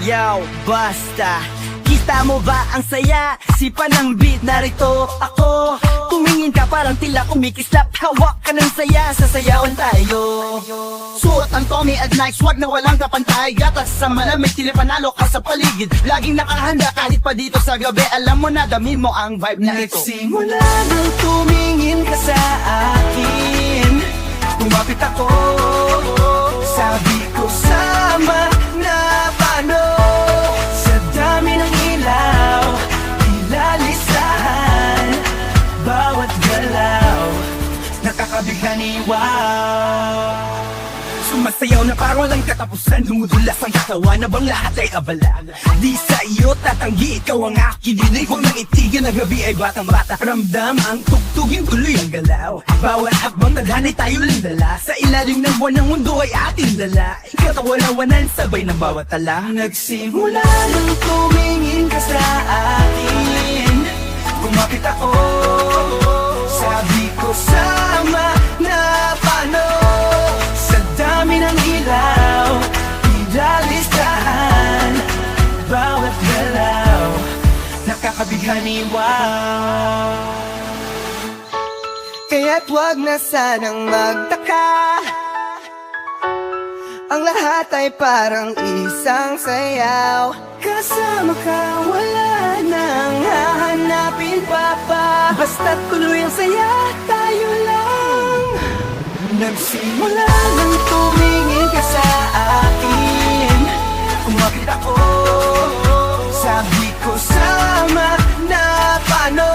Yo, basta. Kita mo ba ang saya? Sipa ng beat, narito ako. Tumingin ka parang tila kumikislap. Hawak ka ng saya, sasayawan tayo. Suot ang Tommy at Nike, swag na walang kapantay. Gatas sa malamig, tila panalo ka sa paligid. Laging nakahanda kahit pa dito sa gabi. Alam mo na, damin mo ang vibe na ito. Nagsimula nang tumingin ka sa akin, kumapit ako, sabi ko sama na paano. Sa dami ng ilaw, ilalisahan bawat galaw, nakakabigla ni wow. Sumasayaw na parang walang katapusan, dumudulas ang katawan na bang lahat ay abala. Di sa iyo tatanggi, ikaw ang aking dinig. Huwag nang itigil na gabi ay batang bata. Ramdam ang tugtugin, tuloy ang galaw. Bawat hakbang tadhanay tayo lang dala. Sa ilalim ng buwan ng mundo ay ating dala. Katawa-lawanan sabay ng bawat tala. Nagsimula nang tumingin ka sa akin, kumapit ako, sabi ko sama na paano. Sa dami ng ilaw, ilalistahan bawat galaw, nakakabigla ni wow. Kaya't wag na sanang magtaka, ang lahat ay parang isang sayaw. Kasama ka, wala nang hahanapin pa pa. Basta't tuloy ang saya, tayo lang. Nagsimula nang tumingin ka sa akin, kumapit ako, sabi ko sama na paano.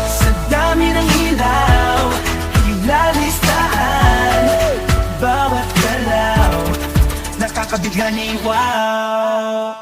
Sa dami ng ilaw, ilalistahan bawat galaw, nakakabigla ni wow.